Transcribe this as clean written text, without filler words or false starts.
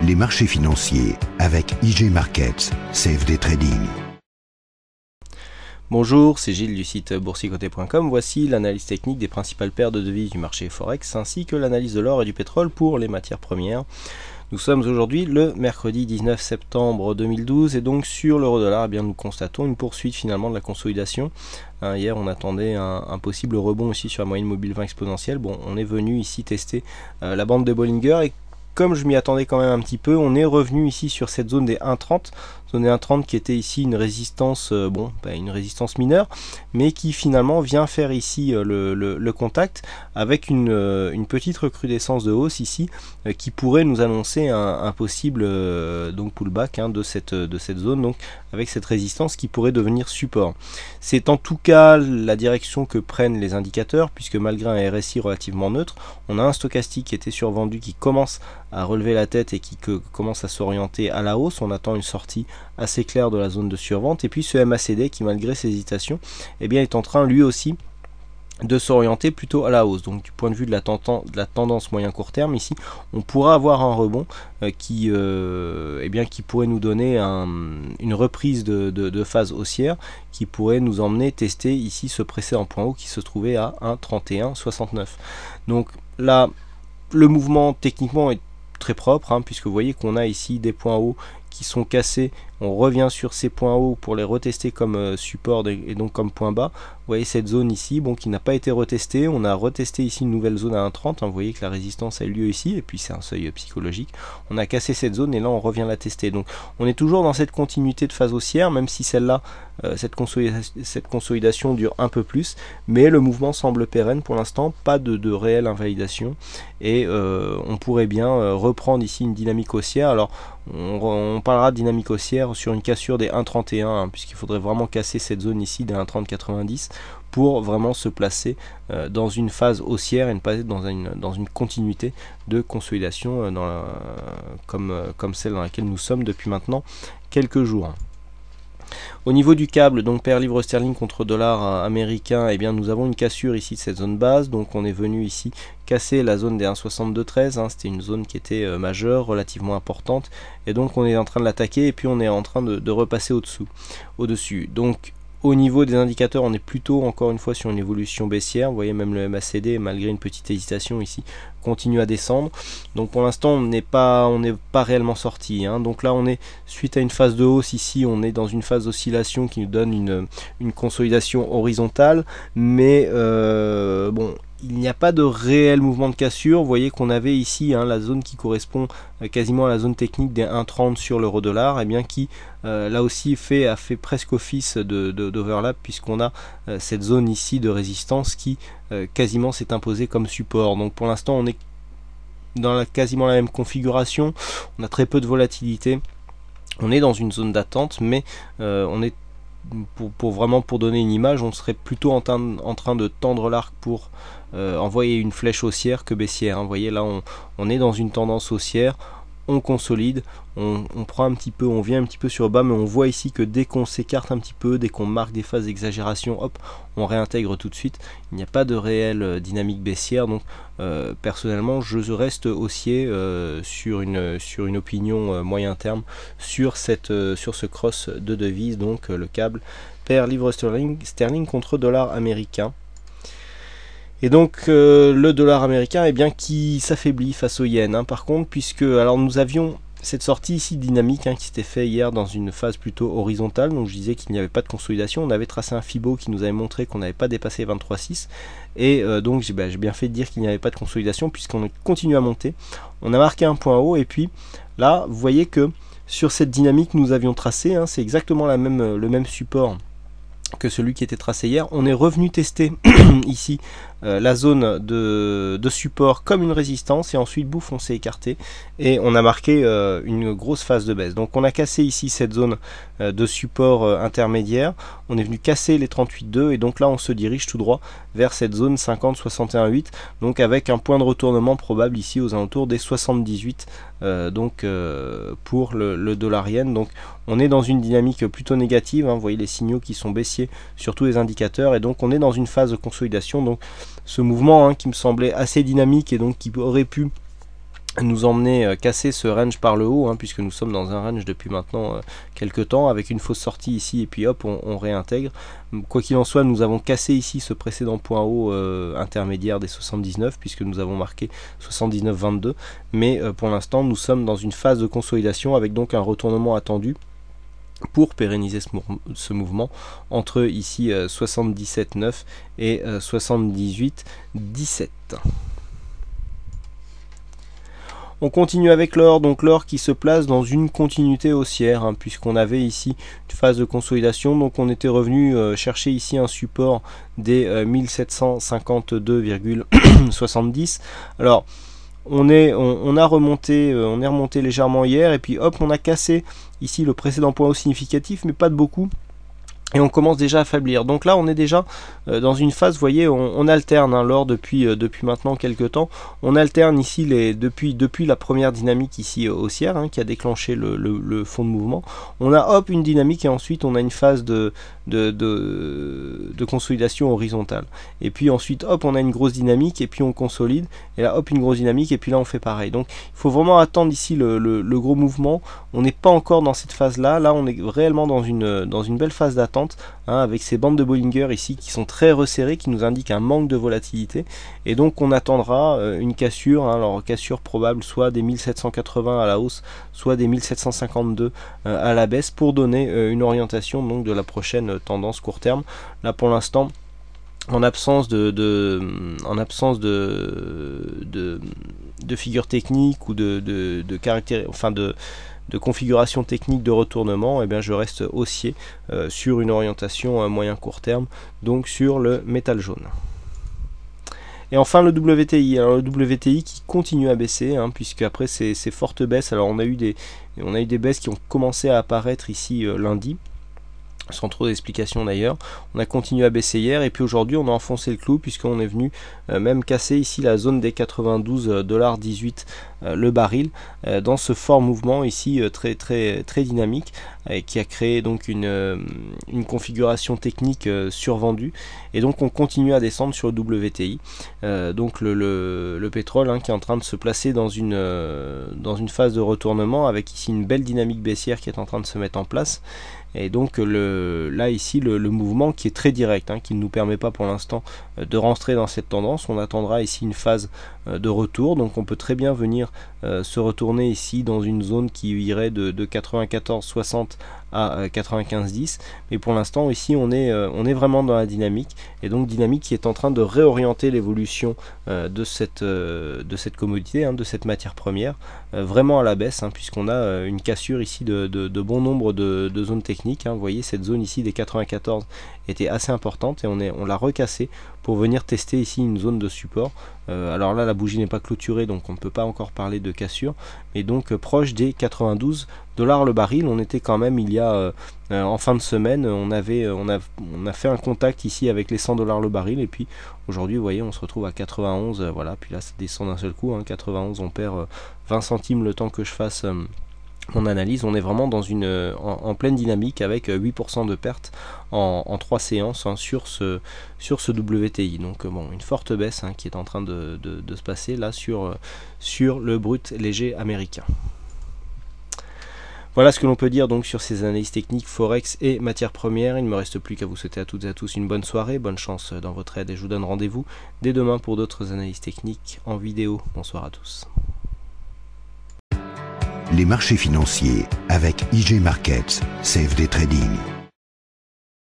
les marchés financiers avec IG Markets, CFD Trading. Bonjour, c'est Gilles du site boursicoté.com. Voici l'analyse technique des principales paires de devises du marché Forex ainsi que l'analyse de l'or et du pétrole pour les matières premières. Nous sommes aujourd'hui le mercredi 19 septembre 2012 et donc sur l'euro-dollar, nous constatons une poursuite finalement de la consolidation. Hier on attendait un possible rebond aussi sur la moyenne mobile 20 exponentielle. Bon, on est venu ici tester la bande de Bollinger et comme je m'y attendais quand même un petit peu, on est revenu ici sur cette zone des 1,30, zone des 1,30 qui était ici une résistance, une résistance mineure, mais qui finalement vient faire ici le contact avec une petite recrudescence de hausse ici, qui pourrait nous annoncer un possible pullback de cette zone, donc avec cette résistance qui pourrait devenir support. C'est en tout cas la direction que prennent les indicateurs, puisque malgré un RSI relativement neutre, on a un stochastique qui était survendu qui commence à relever la tête et qui commence à s'orienter à la hausse. On attend une sortie assez claire de la zone de survente, et puis ce MACD qui, malgré ses hésitations, est en train lui aussi de s'orienter plutôt à la hausse. Donc du point de vue de la tendance moyen court terme, ici on pourra avoir un rebond qui pourrait nous donner une reprise de phase haussière qui pourrait nous emmener tester ici ce précédent point haut qui se trouvait à 1,3169. Donc là le mouvement techniquement est très propre, puisque vous voyez qu'on a ici des points hauts qui sont cassés. On revient sur ces points hauts pour les retester comme support et donc comme point bas. Vous voyez cette zone ici, qui n'a pas été retestée. On a retesté ici une nouvelle zone à 1,30. Vous voyez que la résistance a eu lieu ici, et puis c'est un seuil psychologique. On a cassé cette zone et là on revient la tester. Donc on est toujours dans cette continuité de phase haussière, même si celle-là, cette consolidation dure un peu plus, mais le mouvement semble pérenne pour l'instant, pas de réelle invalidation, et on pourrait bien reprendre ici une dynamique haussière. Alors on parlera de dynamique haussière sur une cassure des 1,31, puisqu'il faudrait vraiment casser cette zone ici des 1,3090 pour vraiment se placer dans une phase haussière et ne pas être dans une continuité de consolidation comme celle dans laquelle nous sommes depuis maintenant quelques jours. Au niveau du câble, donc paire livre sterling contre dollar américain, nous avons une cassure ici de cette zone base. Donc on est venu ici casser la zone des 1,6213, c'était une zone qui était majeure, relativement importante, et donc on est en train de l'attaquer et puis on est en train de repasser au-dessus. Donc au niveau des indicateurs, on est plutôt encore une fois sur une évolution baissière. Vous voyez même le MACD, malgré une petite hésitation ici, continue à descendre. Donc pour l'instant on n'est pas réellement sorti. Donc là on est suite à une phase de hausse ici, on est dans une phase d'oscillation qui nous donne une consolidation horizontale, mais il n'y a pas de réel mouvement de cassure. Vous voyez qu'on avait ici la zone qui correspond quasiment à la zone technique des 1,30 sur l'euro-dollar, qui là aussi a fait presque office d'overlap, puisqu'on a cette zone ici de résistance qui quasiment s'est imposée comme support. Donc pour l'instant on est dans quasiment la même configuration, on a très peu de volatilité, on est dans une zone d'attente, mais on est pour donner une image, on serait plutôt en train de tendre l'arc pour envoyer une flèche haussière que baissière. Vous voyez là on est dans une tendance haussière, on consolide, on prend un petit peu, on vient un petit peu sur le bas, mais on voit ici que dès qu'on s'écarte un petit peu, dès qu'on marque des phases d'exagération, hop, on réintègre tout de suite. Il n'y a pas de réelle dynamique baissière, donc personnellement je reste haussier sur une opinion moyen terme sur ce cross de devises, donc le câble paire livre sterling contre dollar américain. Et donc le dollar américain qui s'affaiblit face au yen, par contre, puisque alors nous avions cette sortie ici dynamique qui s'était fait hier dans une phase plutôt horizontale. Donc je disais qu'il n'y avait pas de consolidation, on avait tracé un Fibo qui nous avait montré qu'on n'avait pas dépassé 23,6, et donc j'ai bien fait de dire qu'il n'y avait pas de consolidation puisqu'on continue à monter. On a marqué un point haut, et puis là vous voyez que sur cette dynamique nous avions tracé, c'est exactement le même support que celui qui était tracé hier. On est revenu tester ici la zone de support comme une résistance, et ensuite bouf, on s'est écarté et on a marqué une grosse phase de baisse. Donc on a cassé ici cette zone de support intermédiaire, on est venu casser les 38,2, et donc là on se dirige tout droit vers cette zone 50-61,8, donc avec un point de retournement probable ici aux alentours des 78 pour le dollar yen. Donc on est dans une dynamique plutôt négative, vous voyez les signaux qui sont baissiers sur tous les indicateurs, et donc on est dans une phase de consolidation. Donc ce mouvement qui me semblait assez dynamique et donc qui aurait pu nous emmener casser ce range par le haut, hein, puisque nous sommes dans un range depuis maintenant quelques temps, avec une fausse sortie ici, et puis hop, on réintègre. Quoi qu'il en soit, nous avons cassé ici ce précédent point haut intermédiaire des 79, puisque nous avons marqué 79,22, mais pour l'instant, nous sommes dans une phase de consolidation, avec donc un retournement attendu pour pérenniser ce mouvement entre ici 77,9 et 78,17. On continue avec l'or, donc l'or qui se place dans une continuité haussière, hein, puisqu'on avait ici une phase de consolidation, donc on était revenu chercher ici un support des 1752,70. Alors on est remonté légèrement hier, et puis hop, on a cassé ici le précédent point haut significatif, mais pas de beaucoup. Et on commence déjà à affaiblir. Donc là, on est déjà dans une phase, vous voyez, on alterne hein, l'or depuis maintenant quelques temps. On alterne ici depuis la première dynamique ici haussière hein, qui a déclenché le fond de mouvement. On a hop une dynamique, et ensuite on a une phase de consolidation horizontale. Et puis ensuite hop, on a une grosse dynamique, et puis on consolide. Et là hop, une grosse dynamique, et puis là on fait pareil. Donc il faut vraiment attendre ici le gros mouvement. On n'est pas encore dans cette phase là. Là on est réellement dans une belle phase d'attente. Hein, avec ces bandes de Bollinger ici qui sont très resserrées, qui nous indiquent un manque de volatilité, et donc on attendra une cassure, hein, alors cassure probable soit des 1780 à la hausse, soit des 1752 à la baisse, pour donner une orientation donc de la prochaine tendance court terme. Là pour l'instant, en absence de figure technique ou de caractère, enfin de configuration technique de retournement, et bien je reste haussier sur une orientation moyen court terme, donc sur le métal jaune. Et enfin le WTI, alors le WTI qui continue à baisser, hein, puisque après ces fortes baisses, alors on a eu des baisses qui ont commencé à apparaître ici lundi, sans trop d'explications d'ailleurs. On a continué à baisser hier, et puis aujourd'hui on a enfoncé le clou, puisqu'on est venu même casser ici la zone des 92,18$ le baril, dans ce fort mouvement ici très dynamique, qui a créé donc une configuration technique survendue, et donc on continue à descendre sur le WTI. Donc le pétrole hein, qui est en train de se placer dans une phase de retournement, avec ici une belle dynamique baissière qui est en train de se mettre en place. Et donc là ici le mouvement qui est très direct, hein, qui ne nous permet pas pour l'instant de rentrer dans cette tendance. On attendra ici une phase de retour, donc on peut très bien venir se retourner ici dans une zone qui irait de 94,60 à 95,10, mais pour l'instant ici on est vraiment dans la dynamique, et donc dynamique qui est en train de réorienter l'évolution de cette commodité, hein, de cette matière première, vraiment à la baisse, hein, puisqu'on a une cassure ici de bon nombre de zones techniques, hein. Vous voyez, cette zone ici des 94 était assez importante, et on l'a recassée pour venir tester ici une zone de support. Alors là la bougie n'est pas clôturée, donc on ne peut pas encore parler de cassure, mais donc proche des 92$ le baril. On était quand même il y a en fin de semaine, on a fait un contact ici avec les 100$ le baril, et puis aujourd'hui vous voyez on se retrouve à 91, voilà, puis là ça descend d'un seul coup, hein, 91, on perd 20 centimes le temps que je fasse mon analyse. On est vraiment dans en pleine dynamique, avec 8% de perte en 3 séances hein, sur ce WTI. Donc bon, une forte baisse hein, qui est en train de se passer là sur le brut léger américain. Voilà ce que l'on peut dire donc sur ces analyses techniques Forex et matières premières. Il ne me reste plus qu'à vous souhaiter à toutes et à tous une bonne soirée, bonne chance dans votre aide, et je vous donne rendez-vous dès demain pour d'autres analyses techniques en vidéo. Bonsoir à tous. Les marchés financiers avec IJ Markets, CFD Trading.